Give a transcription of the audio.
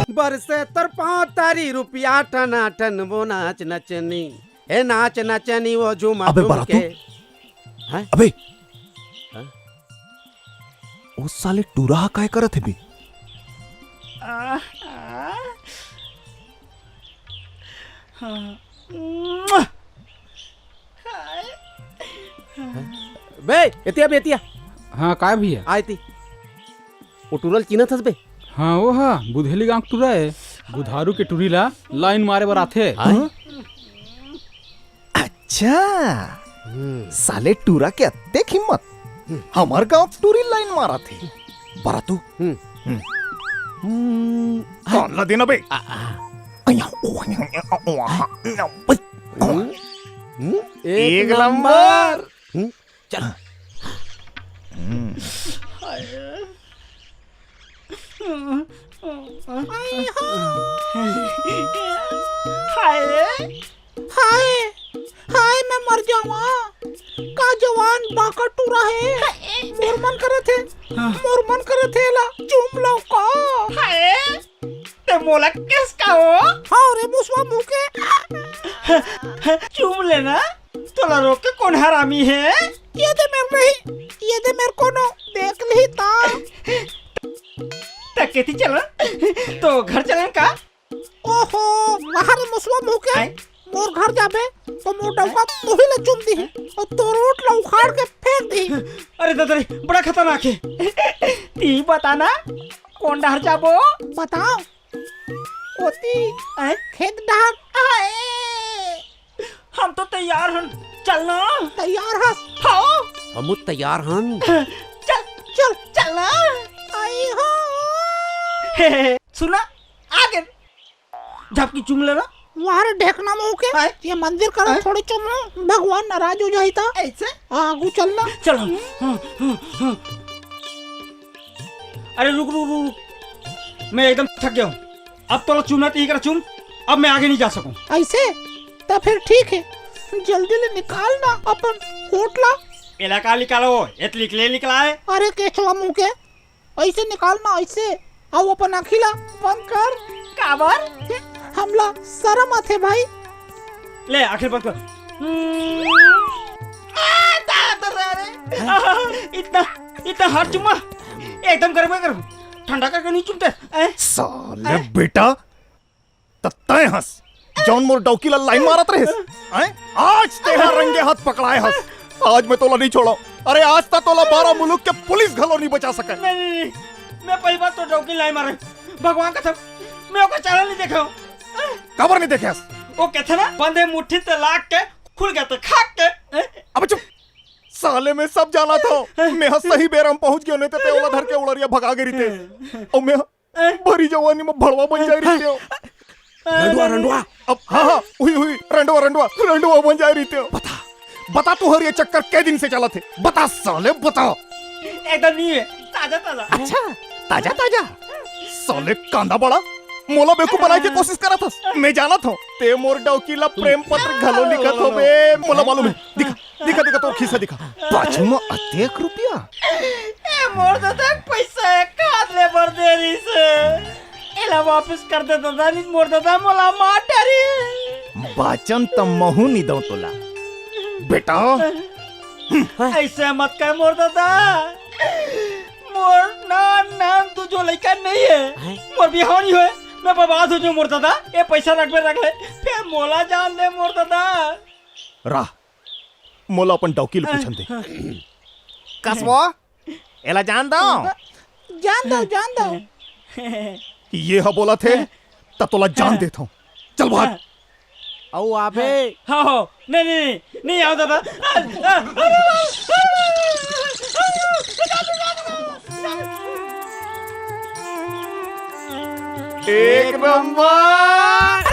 बरसे तर 5 तारी रुपया टना टन वो नाच नचनी ए नाच नचनी वो झूमा अबे झूम बारा के अबे हाँ? ओ साले टुरा काय करत है बे? बे येतिया हाँ काय भैया आय ती वो टुरल चिन्हत हस बे हाँ वो हाँ बुधेली गांव टूरा है बुधारू के टूरीला लाइन मारे बर आथे अच्छा साले टूरा के अत्तेक हिम्मत हमार गांव टूरी लाइन मारा थे बारा तू कौन ला देना बे एक नंबर चल हाय हाय मैं मर जाऊंगा का जवान बाका टूरा है मोर मन करे थे ला चूम लो का हाय ते मोला किसका हो हाँ रे मुसवा मुंह के चूम लेना तोला रोक के कौन हरामी है ये दे मेरे को नो देख ली ता तकेती चला तो घर चलन का ओहो बाहर मुसवा मुंह के मोर घर जाबे तो मोर डौका तोही ले चुम दी और तो रोट ला उखाड़ के फेंक दी अरे दादा बड़ा खतरनाक है ती बताना कौन डहर जाबो बताओ ओती खेत डहर आए हम तो तैयार हन चलना तैयार हस हाँ हम तैयार हन चलना आई हो सुना आगे झपकी चुम लेना वहां ढेकना मुंह के ये मंदिर कर थोड़ी चुम भगवान नाराज हो जाता ऐसे आगू चलना चलो अरे रुक मैं एकदम थक गया हूँ अब तो चुमना ही कर चुम अब मैं आगे नहीं जा सकूं ऐसे तो फिर ठीक है जल्दी ले निकालना अपन होटला इलाका निकालो इतनी ले निकला है अरे केचवा मुंह के ऐसे निकालना ऐसे आओ अपन अखिला बंद कर काबर हमला शर्म आथे भाई ले आखिर बंद कर इतना हाथ चुम्मा एकदम गर्म ठंडा करके नहीं चुमते साले बेटा तत्ताए हंस जॉन मोर डौकीला लाइन मारत रहे आज तेरा रंगे हाथ पकड़ाए हंस आज मैं तोला नहीं छोड़ा अरे आज तक तोला 12 मुल्क के पुलिस घलो नहीं बचा सके नहीं मैं पहली बार तो डौकी लाइन मारे भगवान का सब मैं ओका चैनल नहीं देखा खबर नहीं देखे हंस वो कहते ना बंदे मुट्ठी ते लाग के खुल गया तो खाक के अब चुप साले में सब जाना था मैं सही बेरम पहुंच गया नहीं ते ओला धर के उड़रिया भगा गई थे और मैं भरी जवानी में भड़वा बन जा रही थी रंडवा अब हाँ हुई रंडवा बन जा रही थी बता तू हर ये चक्कर कै दिन से चला थे बता साले बता एकदम नहीं है ताजा अच्छा ताजा साले कांदा बड़ा मोला बेकू बनाए की कोशिश करा था मैं जाना था ते मोर डौकीला प्रेम पत्र घलो लिखत हो बे मोला मालूम है दिखा तो खिसा दिखा पाछू में अतेक रुपया ए मोर दादा पैसा काट ले बर देरी से एला वापस कर दे दादा नहीं मोर दादा मोला माटरी बाचन तम महू नहीं दो तोला बेटा ऐसे मत कर मोर दादा मोर नाम तू जो लड़का नहीं है मोर बिहाव नहीं हुए मैं बर्बाद हो जाऊं मोर दादा ये पैसा रख ले फिर मोला जान दे मोर दादा राह मोला अपन डौकील पूछन दे कसवा एला जान दो ये हा बोला थे तब तोला जान देता हूँ चल बाहर आओ आबे हाँ नहीं आओ दादा एक नंबर